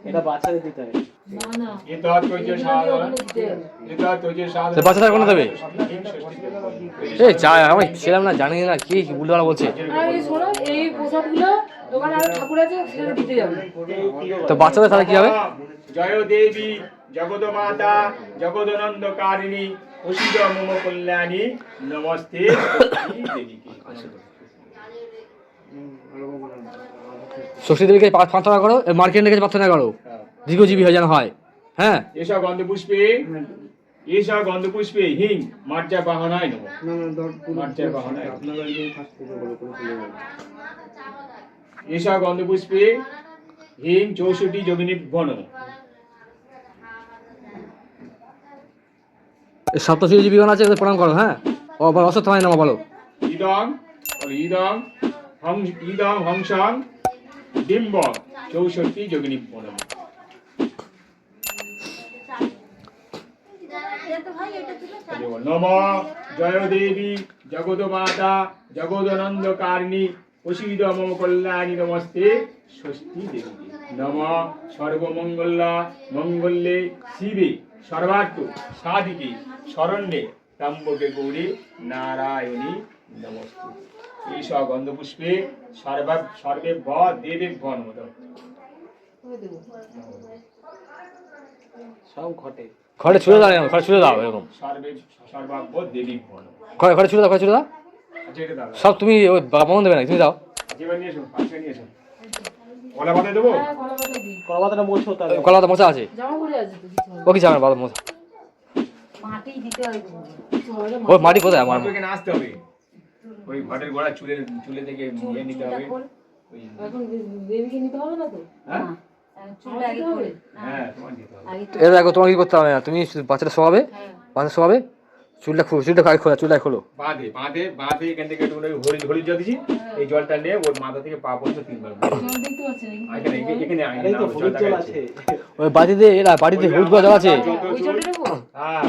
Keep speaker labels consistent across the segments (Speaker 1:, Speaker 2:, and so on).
Speaker 1: এটা বাচ্চাদের দিতে হবে।
Speaker 2: বাচ্চাটা কোনো দেবে এই চা আমি ছিলাম না জানি না কি উল্টোপাল্টা বলছে।
Speaker 3: এই প্রসাদগুলো দোকানে আরো ঠাকুর আছে সেখানে দিতে যাবে।
Speaker 2: তো বাচ্চাদের তাহলে কি হবে?
Speaker 4: জয় দেবী জগদমাতা জগদানন্দকারিণী অসিত মম কল্যাণী নমস্তে দেবীকে।
Speaker 2: ষষ্ঠী দেবীকে প্রার্থনা করো, মার্কেন্ডের কাছে প্রার্থনা করো দীর্ঘজীবী হয়ে যেন হয়। হ্যাঁ
Speaker 4: এসব গন্ধপুষ্পে হিং মার্জা বাহনায় নমঃ। মার্জা বাহনায় এসব গন্ধপুষ্পে হিং 64 যোগিনী বন।
Speaker 2: সপ্তশিবজীবীগণ আছে ওদের প্রণাম করো। হ্যাঁ অশ্বত্থামায় নমঃ বলো।
Speaker 4: ইদং হংসং ডিম্ব 64 যোগিনী বন। নম জয় দেবী জগদমাতা জগদানন্দকারিণী অসিত মম কল্যাণী নমস্তে ষষ্ঠী দেবী। নম সর্বমঙ্গলা মঙ্গলে শিবে সর্বার্থ সাধিকে শরণ্যে ত্র্যম্বকে গৌরী নারায়ণী নমস্তে। এই সব গন্ধপুষ্পে সর্বে ভ দেবে ভ নমঃ।
Speaker 1: সব ঘটে
Speaker 2: ঘরে ছুড়ে দাও, ঘরে ছুড়ে দাও এরকম
Speaker 4: সর্বাব্য দেবী ভ নমঃ।
Speaker 2: ঘরে ছুড়ে দাও, ঘরে ছুড়ে দাও সব। তুমি ওই বামন দেবে না, তুমি দাও।
Speaker 4: কলা পাতা দেবো?
Speaker 1: কলাপাতাটা মোছো তাহলে।
Speaker 2: কলাপাতা মোচা আছে,
Speaker 3: জামা পরে আছে তো কিছু হবে
Speaker 2: ও কি জানো বাবা মোচা?
Speaker 3: মাটি দিতে হয়
Speaker 2: ওই মাটি কোথায় আমার?
Speaker 4: এখানে আসতে হবে, ওই ঘটের গোড়া চুলে থেকে নিয়ে নিতে হবে।
Speaker 3: এখন বেবিকে নিতে হবে না তো?
Speaker 4: হ্যাঁ
Speaker 3: চুলটা আগে করে
Speaker 4: হ্যাঁ তোমার দিতে হবে।
Speaker 2: এ দেখো তোমার কি করতে হবে না, তুমি বাচ্চাটা শোয়াবে, বাচ্চা শোয়াবে, চুলটা খোলো, চুলটা খোলো।
Speaker 4: বাঁধে এখান থেকে একটু হলুদ জল দিছি, এই জলটা নিয়ে ওর মাথা থেকে পা পর্যন্ত 3 বার
Speaker 3: জল দেখতে পাচ্ছেন
Speaker 4: এখানে
Speaker 1: এই তো হলুদ জল আছে।
Speaker 2: ওই বাড়িতে বাড়িতে হলুদ করা জল আছে,
Speaker 3: ওই জলটা নেবো?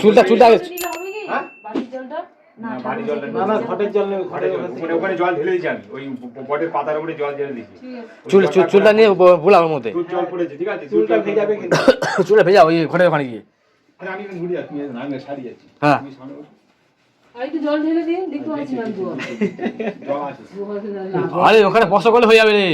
Speaker 2: চুলটা আগে
Speaker 3: নিলে হবে কি বাড়ির জলটা?
Speaker 4: না বাড়ি জলটা
Speaker 1: না না ঘটের জল নেই,
Speaker 4: ঘটের জল ওখানে জল ঢেলে দিছি আমি, ওই বটের পাতার উপরে জল ঢেলে দিছি।
Speaker 2: চুলটা নিয়ে ভুলার মধ্যে
Speaker 4: জল পড়েছে, ঠিক আছে?
Speaker 1: চুলটা ভেজাবে কিন্তু।
Speaker 2: চুলে ভেজা ওই ঘরে ওখানে গিয়ে।
Speaker 4: আরে আমি এখন ঘুরে যাচ্ছি, আমি সারি যাচ্ছি।
Speaker 2: হ্যাঁ
Speaker 4: তুমি সামনে বসো।
Speaker 3: আর একটু জল ঢেলে দিন, দেখতে পাচ্ছি না তো।
Speaker 4: জল আছে।
Speaker 2: আরে ওখানে বসা করলে হয়ে যাবে রে।